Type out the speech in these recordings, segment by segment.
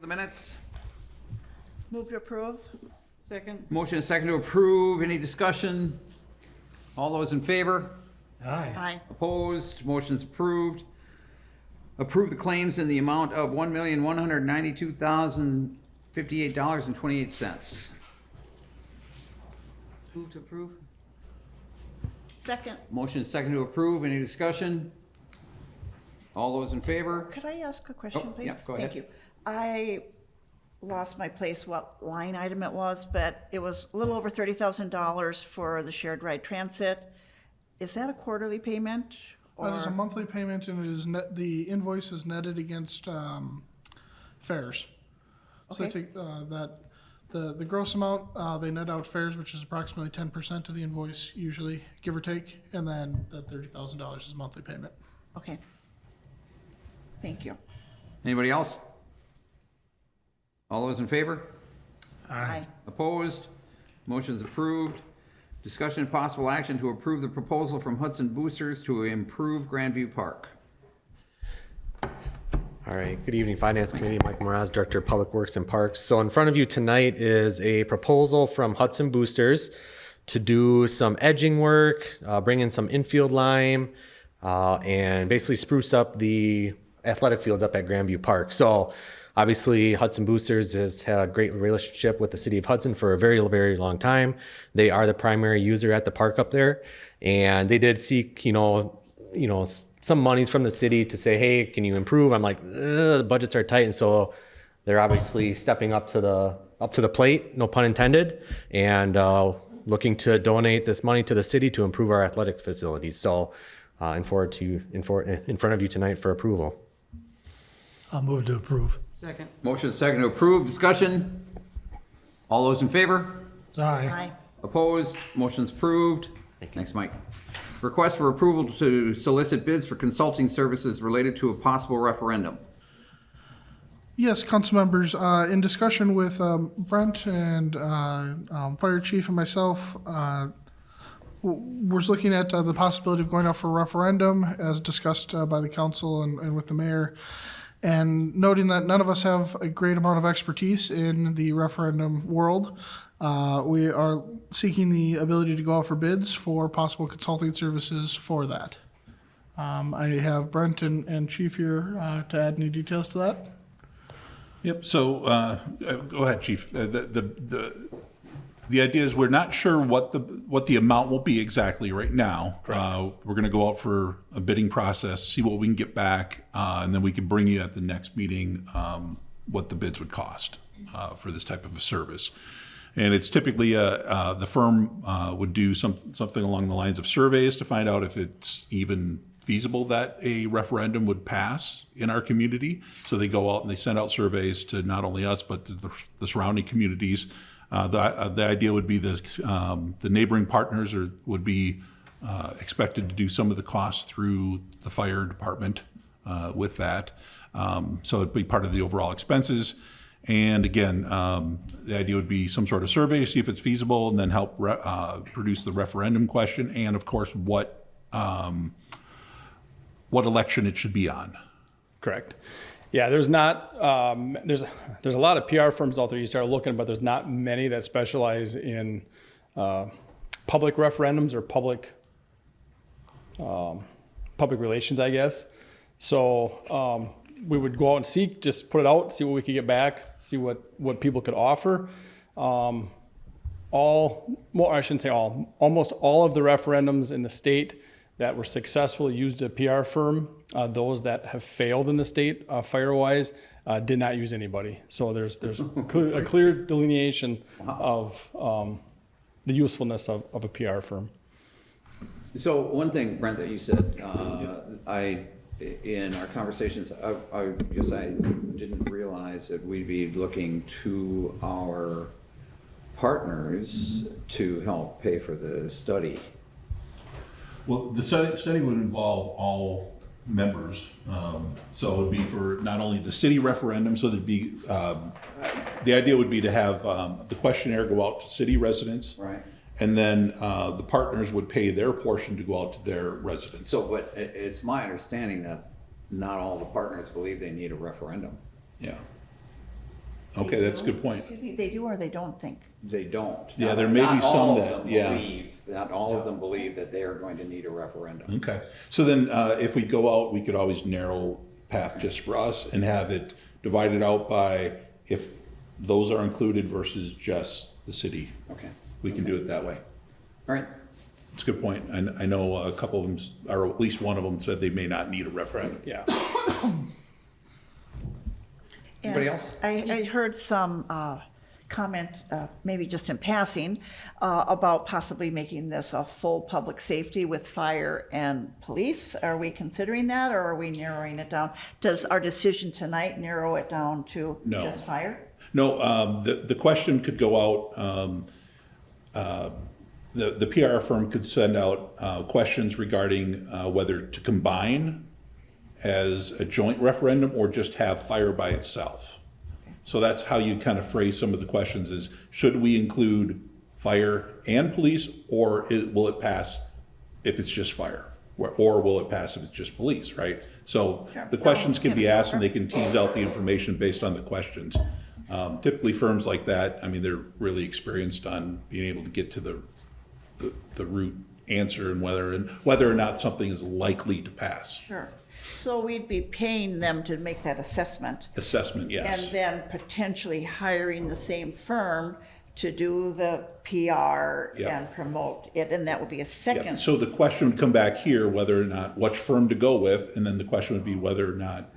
The minutes. Move to approve. Second. Motion and second to approve. Any discussion? All those in favor? Aye. Aye. Opposed? Motion's approved. Approve the claims in the amount of $1,192,058.28. Move to approve. Second. Motion and second to approve. Any discussion? All those in favor? Could I ask a question, Oh, please? yeah, go ahead. Thank you. I lost my place what line item it was, but it was a little over $30,000 for the shared ride transit. Is that a quarterly payment? That is a or- monthly payment, and it is the invoice is netted against fares. So they Okay. take the gross amount, they net out fares, which is approximately 10% of the invoice usually, give or take, and then that $30,000 is monthly payment. Okay. Thank you. Anybody else? All those in favor? Aye. Opposed? Motion's approved. Discussion and possible action to approve the proposal from Hudson Boosters to improve Grandview Park. All right, good evening, Finance Committee. Mike Moraz, Director of Public Works and Parks. So in front of you tonight is a proposal from Hudson Boosters to do some edging work, bring in some infield lime, and basically spruce up the athletic fields up at Grandview Park. So obviously Hudson Boosters has had a great relationship with the city of Hudson for a very, very long time. They are the primary user at the park up there. And they did seek, some monies from the city to say, hey, can you improve? I'm like, the budgets are tight. And so they're obviously stepping up to the plate, no pun intended, and looking to donate this money to the city to improve our athletic facilities. So in front of you tonight for approval. I'll move to approve. Second. Motion is second to approve. Discussion? All those in favor? Aye. Aye. Opposed? Motion's approved. Thanks, Mike. Request for approval to solicit bids for consulting services related to a possible referendum. Yes, council members, in discussion with Brent and Fire Chief and myself, was looking at the possibility of going out for a referendum as discussed by the council and with the mayor, and noting that none of us have a great amount of expertise in the referendum world. We are seeking the ability to go out for bids for possible consulting services for that. I have Brent and Chief here to add any details to that. Yep, so, go ahead, Chief. The idea is we're not sure what the amount will be exactly right now. We're gonna go out for a bidding process, see what we can get back, and then we can bring you at the next meeting, what the bids would cost, for this type of a service. And it's typically, the firm, would do something along the lines of surveys to find out if it's even feasible that a referendum would pass in our community. So they go out and they send out surveys to not only us, but to the surrounding communities. The idea would be the neighboring partners would be expected to do some of the costs through the fire department with that. So it'd be part of the overall expenses. And again, the idea would be some sort of survey to see if it's feasible, and then help produce the referendum question, and of course what election it should be on. Correct. Yeah, there's not, there's a lot of PR firms out there you start looking, but there's not many that specialize in public referendums or public relations, I guess. So we would go out and seek, just put it out, see what we could get back, see what people could offer. Almost all of the referendums in the state that were successful used a PR firm. Those that have failed in the state fire-wise did not use anybody. So there's a clear delineation of the usefulness of a PR firm. So one thing, Brent, that you said, in our conversations, I guess I didn't realize that we'd be looking to our partners to help pay for the study. Well, the study would involve all members. So it would be for not only the city referendum, so there'd be, the idea would be to have the questionnaire go out to city residents. Right. And then the partners would pay their portion to go out to their residents. So, but it's my understanding that not all the partners believe they need a referendum. Yeah. Okay, that's a good point. Excuse me, they do or they don't think? They don't. Yeah, Not- there may be not all some of that- them yeah. believe- Not all of them believe that they are going to need a referendum. Okay, so then if we go out, we could always narrow path just for us and have it divided out by if those are included versus just the city. Okay, We can do it that way. all right. It's a good point. I know a couple of them, or at least one of them said they may not need a referendum. Yeah. Anybody And else? I heard some comment, maybe just in passing, about possibly making this a full public safety with fire and police. Are we considering that, or are we narrowing it down? Does our decision tonight narrow it down to No. just fire? No, the question could go out, the PR firm could send out questions regarding whether to combine as a joint referendum or just have fire by itself. So that's how you kind of phrase some of the questions is, should we include fire and police, or will it pass if it's just fire? Or will it pass if it's just police, right? So Sure. the questions can be Yeah. asked and they can tease out the information based on the questions. Typically firms like that, I mean, they're really experienced on being able to get to the root answer and whether or not something is likely to pass. Sure. So we'd be paying them to make that assessment, Assessment, yes. and then potentially hiring the same firm to do the PR Yeah. and promote it, and that would be a Yeah, second. so the question would come back here, whether or not, which firm to go with, and then the question would be whether or not,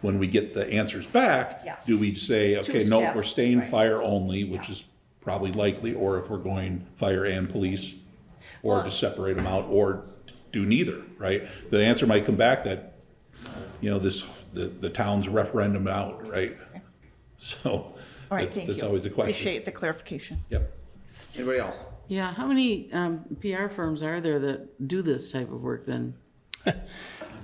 when we get the answers back, Yes. do we say, okay, Two no, we're steps, staying right. fire only, which Yeah. is probably likely, or if we're going fire and police, or to separate them out, or do neither, right? The answer might come back that, you know, the town's referendum out, right? So, All right, thank you. that's always the question. Appreciate the clarification. Yep. Anybody else? Yeah, how many PR firms are there that do this type of work then?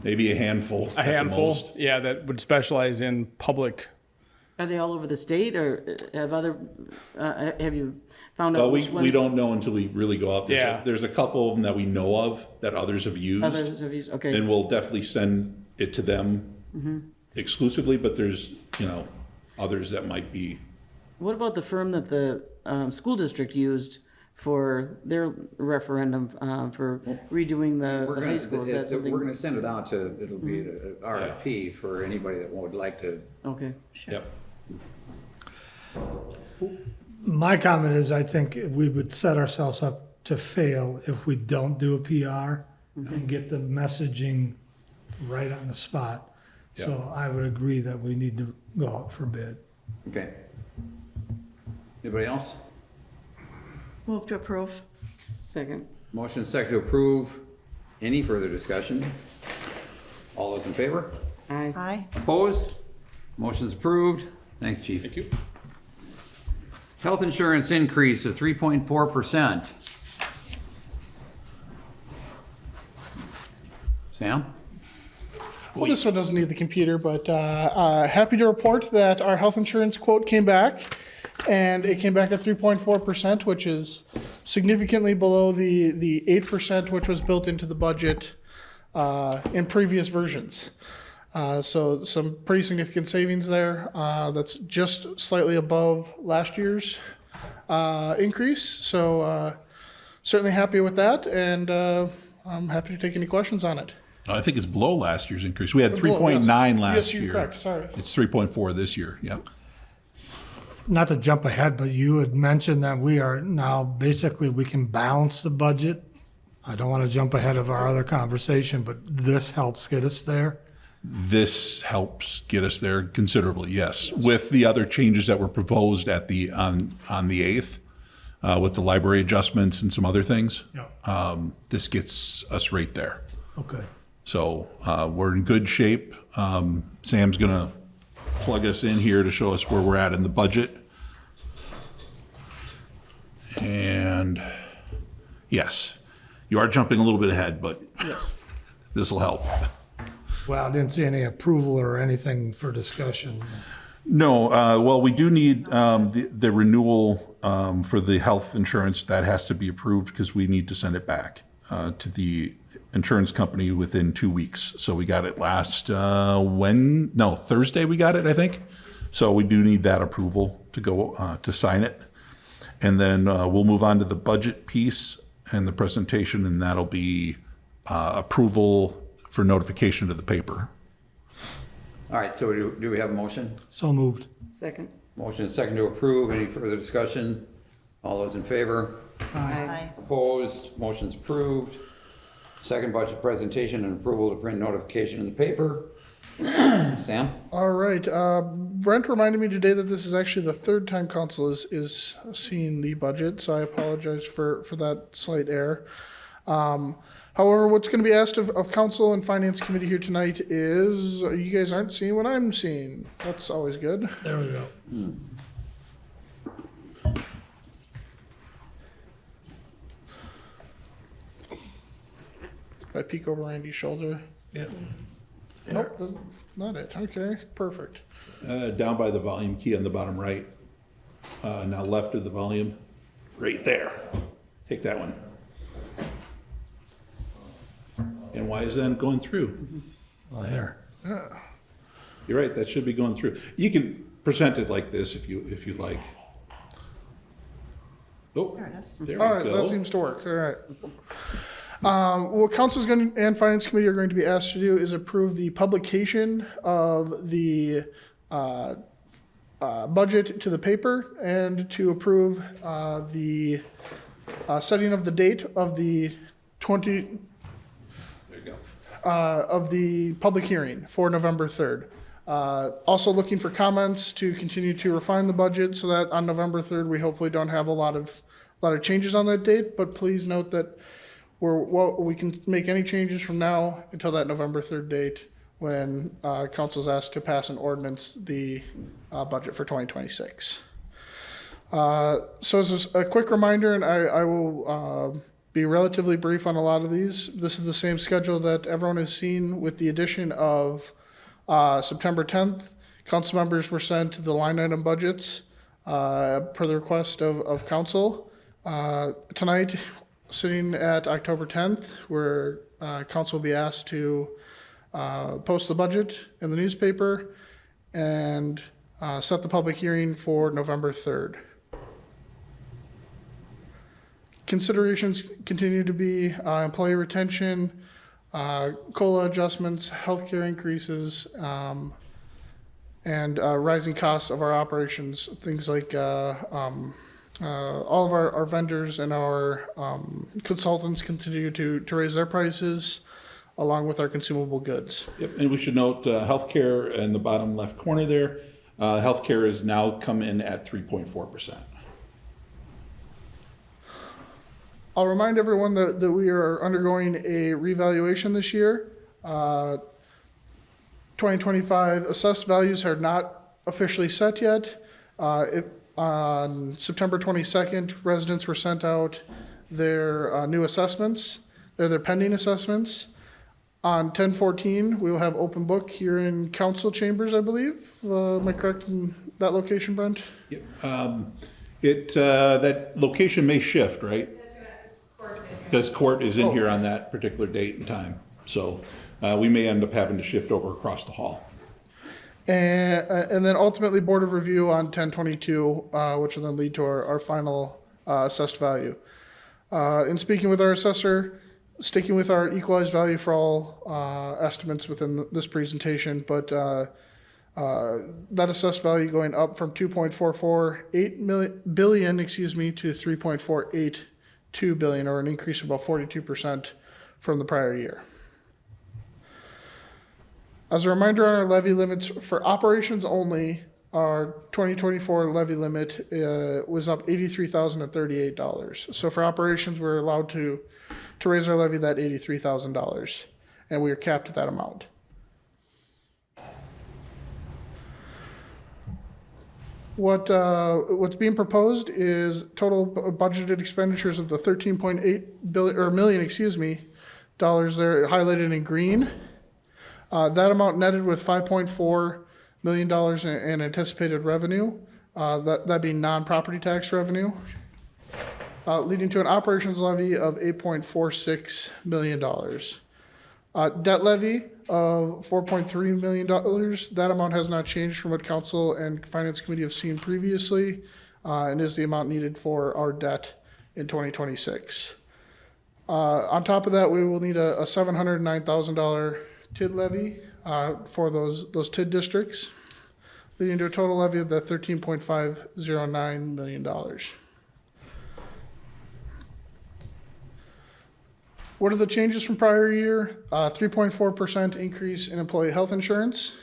Maybe a handful. A at the handful, most. yeah, that would specialize in public. Are they all over the state, or have you found Well, out we which ones? don't know until we really go out. Yeah. There's a couple of them that we know of that others have used. Others have used, okay. And we'll definitely send it to them exclusively, but there's, you know, others that might be, What about the firm that the school district used for their referendum for redoing the high school? Is that something? We're gonna send it out to, it'll be an RFP for anybody that would like to. Okay. yep. My comment is, I think we would set ourselves up to fail if we don't do a PR and get the messaging right on the spot. So I would agree that we need to go out for bid. Okay. Anybody else? Move to approve. Second. Motion second to approve. Any further discussion? All those in favor? Aye. Aye. Opposed? Motion's approved. Thanks, chief. Thank you. Health insurance increase of 3.4%. Sam? Well, this one doesn't need the computer, but happy to report that our health insurance quote came back, and it came back at 3.4%, which is significantly below the 8% which was built into the budget in previous versions. So some pretty significant savings there. That's just slightly above last year's increase. So certainly happy with that, and I'm happy to take any questions on it. I think it's below last year's increase. We had Below, 3.9 yes. last Yes, year. you're correct, sorry. It's 3.4 this year, yep. Not to jump ahead, but you had mentioned that we are now, basically, we can balance the budget. I don't want to jump ahead of our other conversation, but this helps get us there. This helps get us there considerably, yes. With the other changes that were proposed at on the 8th, with the library adjustments and some other things. Yeah. This gets us right there. Okay. So we're in good shape. Sam's gonna plug us in here to show us where we're at in the budget. And yes, you are jumping a little bit ahead, but this will help. Well, I didn't see any approval or anything for discussion. No, well, we do need the renewal for the health insurance. That has to be approved because we need to send it back to the insurance company within 2 weeks. So we got it Thursday we got it, I think. So we do need that approval to go, to sign it. And then we'll move on to the budget piece and the presentation, and that'll be approval for notification to the paper. All right, so do we have a motion? So moved. Second. Motion is second to approve. Any further discussion? All those in favor? Aye. Opposed? Motion's approved. Second budget presentation and approval to print notification in the paper. Sam? All right. Brent reminded me today that this is actually the third time council is seeing the budget, so I apologize for that slight error. However, what's going to be asked of council and finance committee here tonight is you guys aren't seeing what I'm seeing. That's always good. There we go. I peek over Randy's shoulder. Yep. Nope, that's not it. Okay, perfect. Down by the volume key on the bottom right. Now left of the volume, right there. Take that one. And why is that going through? Well, here. You're right, that should be going through. You can present it like this if you like. Oh, There it is. there we All right, that go. seems to work. All right. What council is going to, and finance committee are going to be asked to do is approve the publication of the budget to the paper and to approve the setting of the date of the There you go. of the public hearing for November 3rd. Also looking for comments to continue to refine the budget so that on November 3rd, we hopefully don't have a lot of changes on that date, but please note that we can make any changes from now until that November 3rd date when council's asked to pass an ordinance, the budget for 2026. So as a quick reminder, and I will be relatively brief on a lot of these. This is the same schedule that everyone has seen with the addition of September 10th. Council members were sent the line item budgets per the request of council. Tonight, sitting at October 10th, where council will be asked to post the budget in the newspaper and set the public hearing for November 3rd. Considerations continue to be employee retention, COLA adjustments, healthcare increases, and rising costs of our operations. Things like all of our vendors and our consultants continue to raise their prices along with our consumable goods. Yep, and we should note healthcare in the bottom left corner there. Healthcare is now come in at 3.4%. I'll remind everyone that we are undergoing a revaluation this year. 2025 assessed values are not officially set yet. On September 22nd, residents were sent out their new assessments. They're their pending assessments. On 10/14, we will have open book here in council chambers, I believe. Am I correct in that location, Brent? Yep. That location may shift, right? Because court is in here on that particular date and time. So we may end up having to shift over across the hall. And then ultimately Board of Review on 10/22, which will then lead to our final assessed value. In speaking with our assessor, sticking with our equalized value for all estimates within this presentation, but that assessed value going up from 2.448 billion, to 3.482 billion, or an increase of about 42% from the prior year. As a reminder on our levy limits, for operations only, our 2024 levy limit was up $83,038. So for operations, we're allowed to raise our levy that $83,000, and we are capped at that amount. What's being proposed is total budgeted expenditures of the 13.8 million, dollars there highlighted in green. That amount netted with $5.4 million in anticipated revenue, that being non-property tax revenue, leading to an operations levy of $8.46 million. Debt levy of $4.3 million. That amount has not changed from what council and finance committee have seen previously, and is the amount needed for our debt in 2026. On top of that, we will need a $709,000 TID levy for those TID districts, leading to a total levy of the $13.509 million. What are the changes from prior year? 3.4% increase in employee health insurance.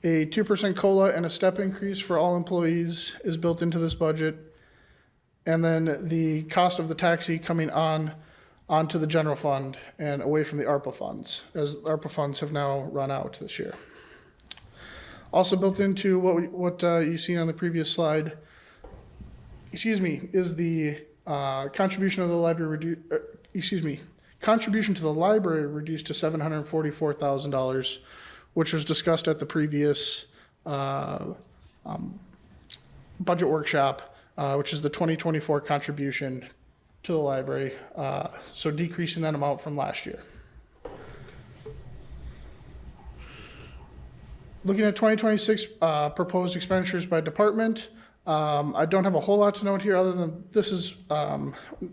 A 2% COLA and a step increase for all employees is built into this budget. And then the cost of the taxi coming onto the general fund and away from the ARPA funds, as ARPA funds have now run out this year. Also built into what you seen on the previous slide, is the contribution of the library contribution to the library reduced to $744,000, which was discussed at the previous budget workshop, which is the 2024 contribution to the library, so decreasing that amount from last year. Looking at 2026 proposed expenditures by department, I don't have a whole lot to note here other than this is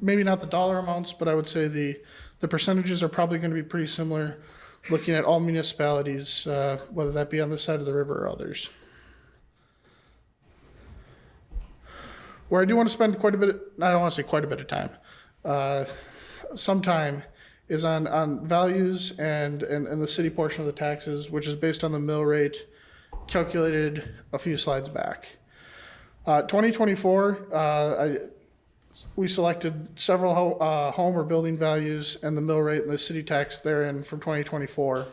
maybe not the dollar amounts, but I would say the percentages are probably going to be pretty similar looking at all municipalities, whether that be on this side of the river or others. Where I do want to spend quite a bit, I don't want to say quite a bit of time, some time is on values and the city portion of the taxes, which is based on the mill rate calculated a few slides back. 2024, we selected several home or building values and the mill rate and the city tax therein from 2024.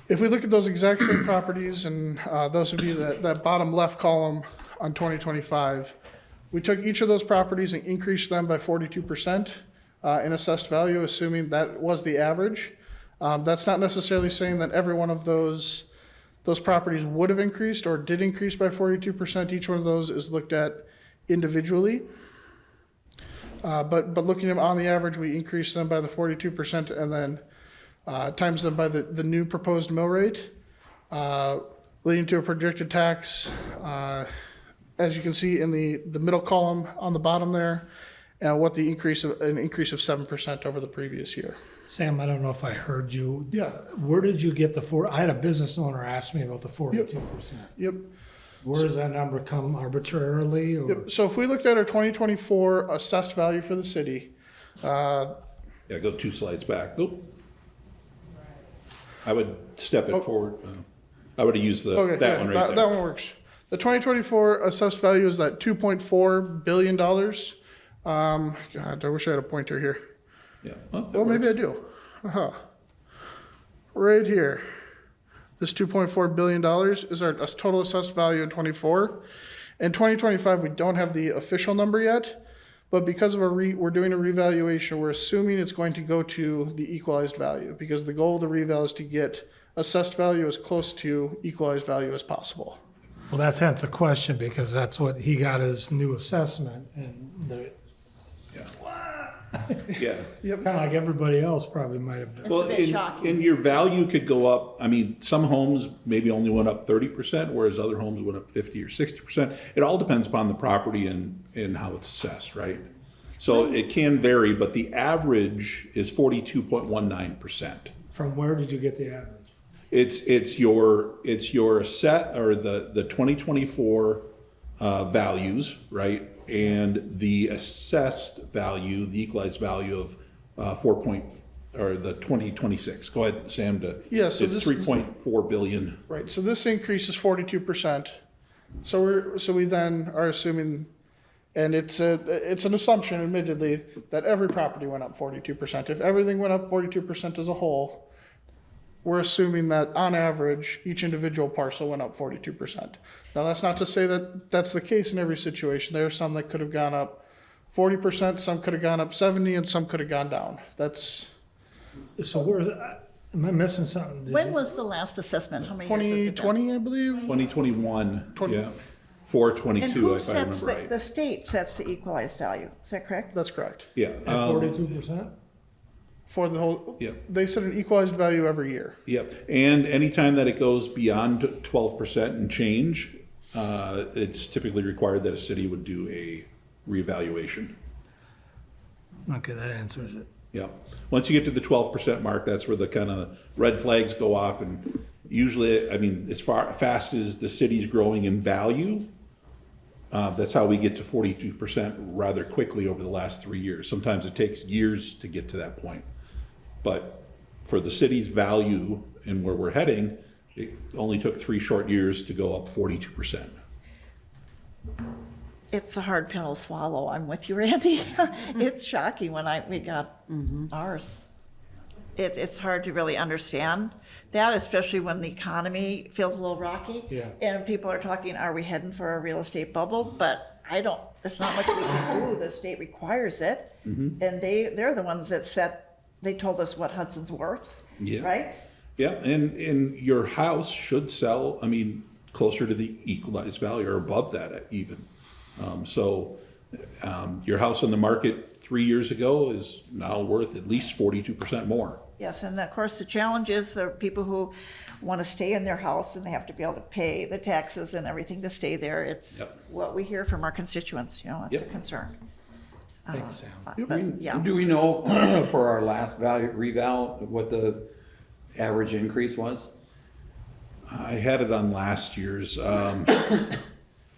If we look at those exact same properties, and those would be that bottom left column on 2025, we took each of those properties and increased them by 42% in assessed value, assuming that was the average. That's not necessarily saying that every one of those properties would have increased or did increase by 42%. Each one of those is looked at individually. But looking at them on the average, we increased them by the 42% and then times them by the new proposed mill rate, leading to a projected tax, as you can see in the middle column on the bottom there, and what the increase of 7% over the previous year. Sam, I don't know if I heard you. Yeah. Where did you get I had a business owner ask me about the 42%. Yep. Where does that number come arbitrarily? Or? Yep. So if we looked at our 2024 assessed value for the city, Yeah, go 2 slides back. Nope. I would step it forward. I would have used that one right there. That one works. The 2024 assessed value is that $2.4 billion. God, I wish I had a pointer here. Yeah. Well, maybe I do. Right here. This $2.4 billion is our total assessed value in 24. In 2025, we don't have the official number yet, but because of we're doing a revaluation, we're assuming it's going to go to the equalized value, because the goal of the reval is to get assessed value as close to equalized value as possible. Well, that's hence a question, because that's what he got his new assessment, and Yeah. kind of like everybody else probably might have done. Well, a bit shocking. and your value could go up. I mean, some homes maybe only went up 30%, whereas other homes went up 50 or 60%. It all depends upon the property and how it's assessed, right? So it can vary, but the average is 42.19%. From where did you get the average? It's your set or the 2024 values, right? And the assessed value, the equalized value of the 2026. Go ahead, Sam. Yeah, so it's 3.4 billion. Right, so this increase is 42%. So we then are assuming, and it's an assumption, admittedly, that every property went up 42%. If everything went up 42% as a whole, we're assuming that on average, each individual parcel went up 42%. Now, that's not to say that that's the case in every situation. There are some that could have gone up 40%, some could have gone up 70%, and some could have gone down. So am I missing something? When was the last assessment? How many years has it been? 2020, I believe? 2021, 20. yeah. 422, And who if I sets remember right. the state sets the equalized value? Is that correct? That's correct. Yeah. At 42%? For the whole, Yep. they set an equalized value every year. Yep, and anytime that it goes beyond 12% and change, it's typically required that a city would do a reevaluation. Okay, that answers it. Yep. Once you get to the 12% mark, that's where the kind of red flags go off, and usually, I mean, as fast as the city's growing in value, that's how we get to 42% rather quickly over the last 3 years. Sometimes it takes years to get to that point. But for the city's value and where we're heading, it only took 3 short years to go up 42%. It's a hard pill to swallow. I'm with you, Randy. It's shocking when we got ours. It's hard to really understand that, especially when the economy feels a little rocky. Yeah. And people are talking, are we heading for a real estate bubble? But there's not much we can do. The state requires it. And they're the ones that they told us what Hudson's worth, Yeah. right? Yeah, and your house should sell, I mean, closer to the equalized value or above that even. Your house on the market 3 years ago is now worth at least 42% more. Yes, and of course, the challenge is there are people who want to stay in their house and they have to be able to pay the taxes and everything to stay there. It's what we hear from our constituents, it's a concern. Thanks, Sam. But, yeah. Do we know for our last reval what the average increase was? I had it on last year's.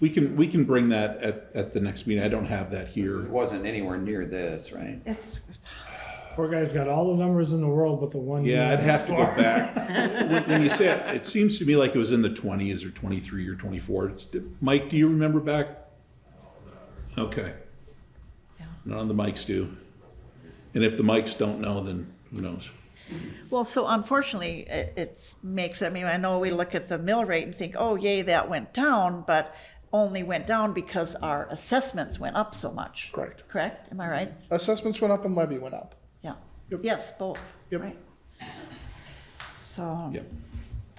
We can bring that at the next meeting. I don't have that here. It wasn't anywhere near this, right? It's, Poor guy's got all the numbers in the world, but the one. Yeah, I'd have to go back. When you say it, it seems to me like it was in the 20s or 23 or 24. Mike, do you remember back? Okay. Yeah. None of the mics do. And if the mics don't know, then who knows? well, so unfortunately, it makes, I mean, I know we look at the mill rate and think, oh, yay, that went down, but only went down because our assessments went up so much. Correct. Correct? Am I right? Assessments went up and levy went up. Yeah. Yep. Yes, both. Yep. Right. So, Yep.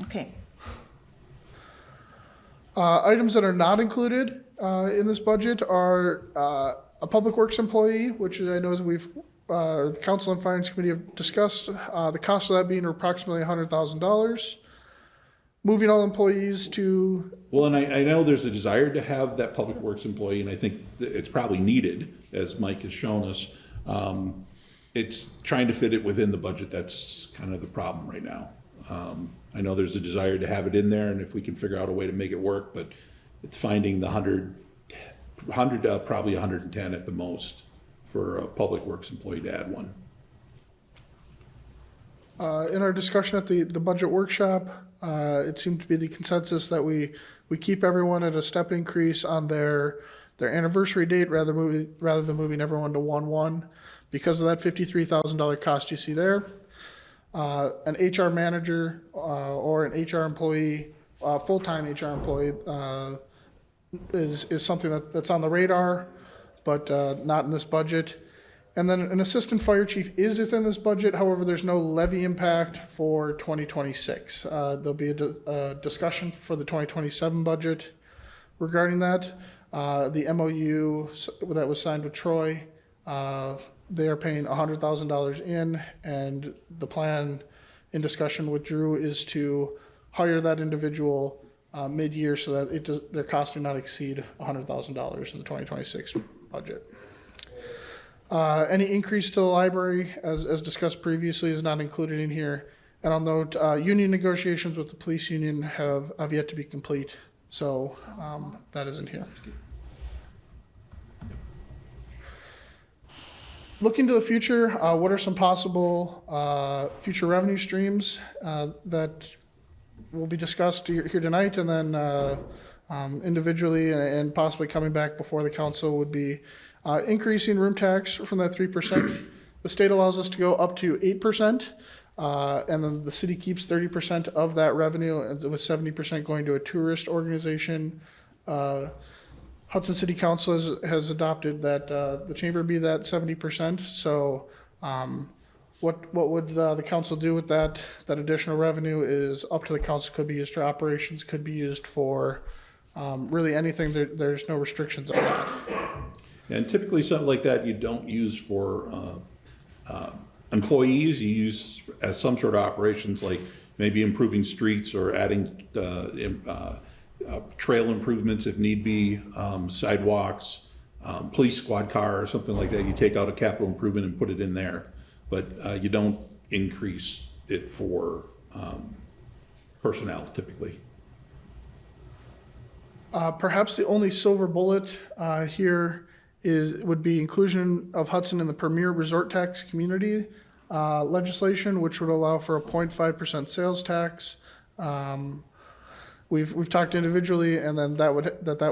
okay. Items that are not included in this budget are a public works employee, which I know as the council and finance committee have discussed, the cost of that being approximately $100,000. Moving all employees to, Well, and I know there's a desire to have that public works employee, and I think that it's probably needed, as Mike has shown us. It's trying to fit it within the budget. That's kind of the problem right now. I know there's a desire to have it in there, and if we can figure out a way to make it work, but it's finding the 100, probably 110 at the most for a public works employee to add one. in our discussion at the budget workshop, it seemed to be the consensus that we keep everyone at a step increase on their anniversary date rather than moving everyone to 1/1 because of that $53,000 cost you see there. An HR manager or an HR employee, full-time HR employee, is something that's on the radar, but not in this budget. And then an assistant fire chief is within this budget. However, there's no levy impact for 2026. There'll be a discussion for the 2027 budget regarding that. The MOU that was signed with Troy, they are paying $100,000 in, and the plan in discussion with Drew is to hire that individual mid-year so that their costs do not exceed $100,000 in the 2026 budget. Any increase to the library, as discussed previously, is not included in here. And I'll note, union negotiations with the police union have yet to be complete, so that isn't here. Looking to the future, what are some possible future revenue streams that will be discussed here tonight, and then individually and possibly coming back before the council would be increasing room tax from that 3%. The state allows us to go up to 8%, and then the city keeps 30% of that revenue, with 70% going to a tourist organization. Hudson City Council has adopted that the chamber be that 70%. So what would the council do with that additional revenue is up to the council. Could be used for operations, could be used for really anything. There's no restrictions on that. And typically something like that you don't use for employees, you use as some sort of operations, like maybe improving streets or adding trail improvements if need be, sidewalks, police squad car or something like that. You take out a capital improvement and put it in there, but you don't increase it for personnel typically. Perhaps the only silver bullet here would be inclusion of Hudson in the premier resort tax community legislation, which would allow for a 0.5% sales tax. We've talked individually, and then that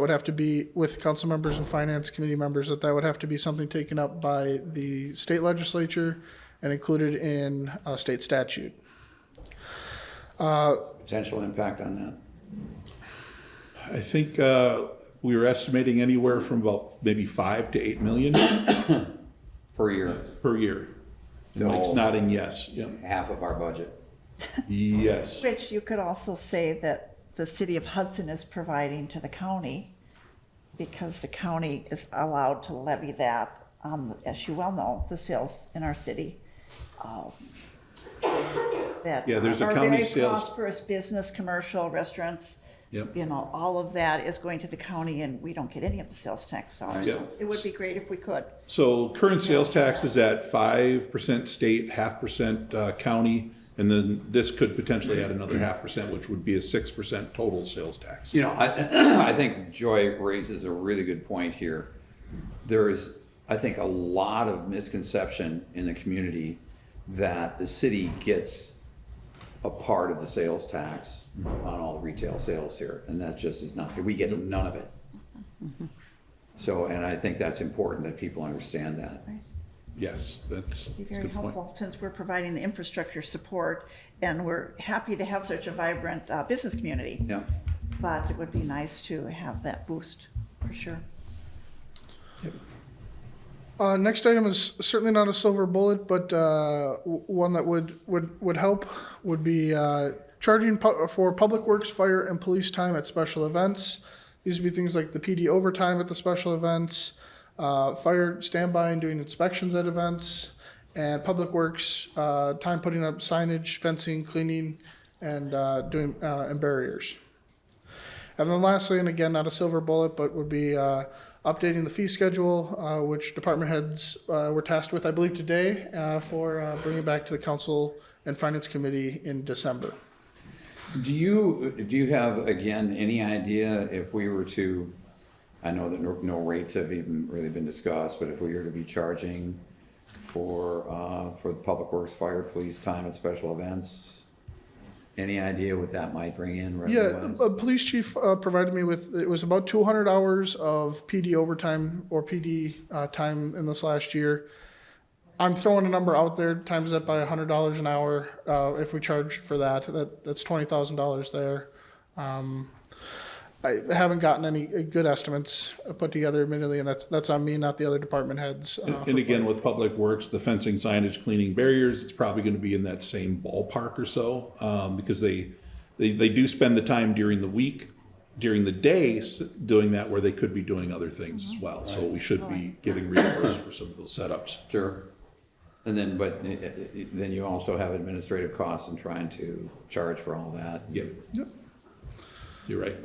would have to be with council members and finance committee members, that would have to be something taken up by the state legislature and included in a state statute. Potential impact on that? I think we were estimating anywhere from about maybe 5 to 8 million Per year, per year. So- Mike's nodding yes. Yeah. half of our budget. Yes. Which you could also say that the city of Hudson is providing to the county, because the county is allowed to levy that on, as you well know, the sales in our city. That Yeah, there's a are county very sales- prosperous business, commercial, restaurants. Yep. You know, all of that is going to the county, and we don't get any of the sales tax dollars. Yeah. So it would be great if we could. So current sales tax is at 5% state, 0.5% county, and then this could potentially add another 0.5%, which would be a 6% total sales tax. You know, I think Joy raises a really good point here. There is, I think, a lot of misconception in the community that the city gets a part of the sales tax on all the retail sales here, and that just is not true. We get none of it. So, and I think that's important that people understand that. Yes, that's Be a very good point. helpful, since we're providing the infrastructure support, and we're happy to have such a vibrant business community. Yeah. But it would be nice to have that boost, for sure. Next item is certainly not a silver bullet, but one that would help would be charging for public works, fire, and police time at special events. These would be things like the PD overtime at the special events, fire standby and doing inspections at events, and public works time putting up signage, fencing, cleaning, and doing and barriers. And then lastly, and again, not a silver bullet, but would be updating the fee schedule, which department heads were tasked with, I believe, today for bringing back to the council and finance committee in December. Do you have, again, any idea if we were to, I know that no rates have even really been discussed, but if we were to be charging for the public works, fire, police time at special events, any idea what that might bring in Yeah, revenue-wise? the police chief provided me with, it was about 200 hours of PD overtime or PD time in this last year. I'm throwing a number out there, times that by $100 an hour. If we charge for that's $20,000 there. I haven't gotten any good estimates put together, admittedly, and that's on me, not the other department heads. And again, with public works, the fencing, signage, cleaning, barriers, it's probably going to be in that same ballpark or so, because they do spend the time during the week, during the day, doing that where they could be doing other things as well. So we should be getting reimbursed for some of those setups. Sure. And then, but then you also have administrative costs in trying to charge for all that. Yep. You're right.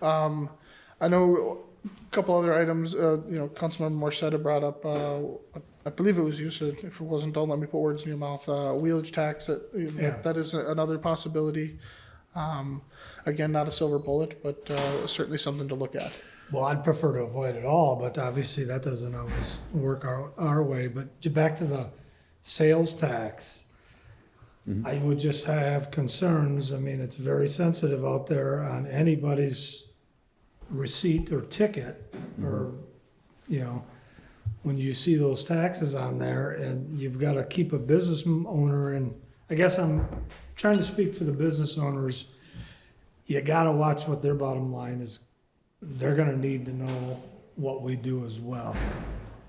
I know a couple other items, Councilmember Morcetta brought up, I believe it was you, so if it wasn't, don't let me put words in your mouth, wheelage tax, that is another possibility. Again, not a silver bullet, but certainly something to look at. Well, I'd prefer to avoid it all, but obviously that doesn't always work our way. But back to the sales tax, I would just have concerns. I mean, it's very sensitive out there on anybody's receipt or ticket, or, when you see those taxes on there, and you've got to keep a business owner, and I guess I'm trying to speak for the business owners. You got to watch what their bottom line is. They're going to need to know what we do as well,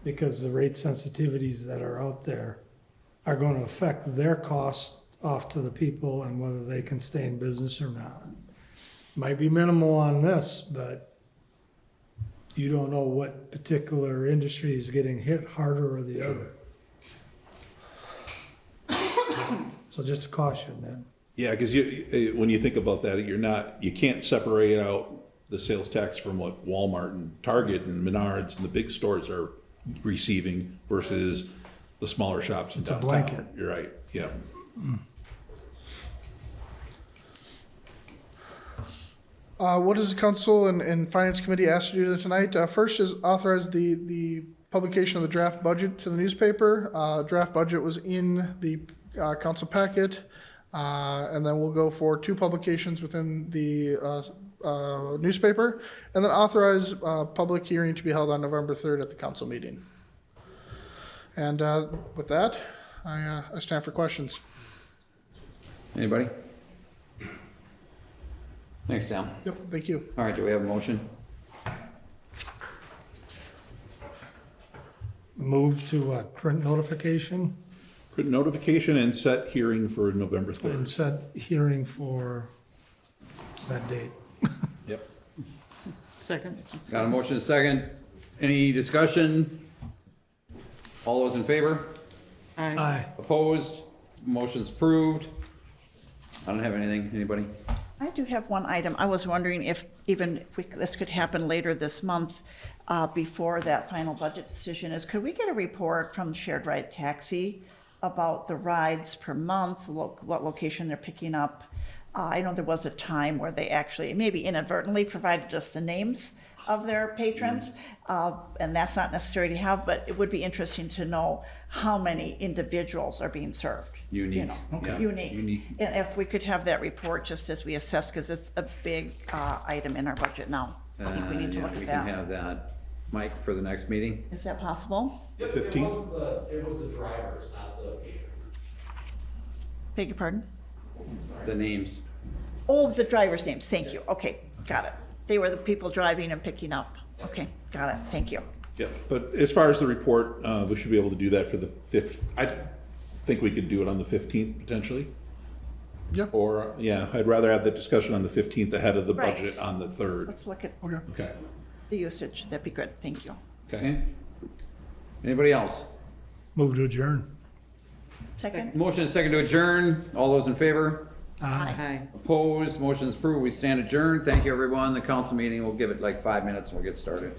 because the rate sensitivities that are out there are going to affect their costs off to the people and whether they can stay in business or not. Might be minimal on this, but you don't know what particular industry is getting hit harder or the other. So just a caution then. Yeah, because when you think about that, you can't separate out the sales tax from what Walmart and Target and Menards and the big stores are receiving versus the smaller shops in It's a downtown. blanket. You're right, yeah. What does the council and finance committee ask you to do tonight? First is authorize the publication of the draft budget to the newspaper. Draft budget was in the council packet. And then we'll go for 2 publications within the newspaper, and then authorize public hearing to be held on November 3rd at the council meeting. And with that, I stand for questions. Anybody? Thanks, Sam. Yep, thank you. All right, do we have a motion? Move to print notification Print notification and set hearing for November 3rd. and set hearing for that date. Yep. Second. Got a motion and a second. Any discussion? All those in favor? Aye. Aye. Opposed? Motion's approved. I don't have anything. Anybody? I do have one item. I was wondering if this could happen later this month, before that final budget decision is, could we get a report from Shared Ride Taxi about the rides per month, what location they're picking up? I know there was a time where they actually, maybe inadvertently, provided us the names of their patrons, and that's not necessary to have, but it would be interesting to know how many individuals are being served. Unique. You know, Okay. unique. And if we could have that report just as we assess, because it's a big item in our budget now. I think we need to Yeah, look we at can that. have that, Mike, for the next meeting. Is that possible? Yep, 15th? It was the drivers, not the patrons. Beg your pardon? The names. Oh, the driver's names, thank you. Okay, got it. They were the people driving and picking up. Okay, got it, thank you. Yeah, but as far as the report, we should be able to do that for the 5th. I think we could do it on the 15th potentially. Yep. Or, yeah, I'd rather have the discussion on the 15th ahead of the Right. budget on the 3rd. Let's look at Okay. Okay, the usage, that'd be good, thank you. Okay. Anybody else? Move to adjourn. Second? Motion and second to adjourn. All those in favor? Aye. Opposed? Motion's approved. We stand adjourned. Thank you, everyone. The council meeting, we'll give it like 5 minutes and we'll get started.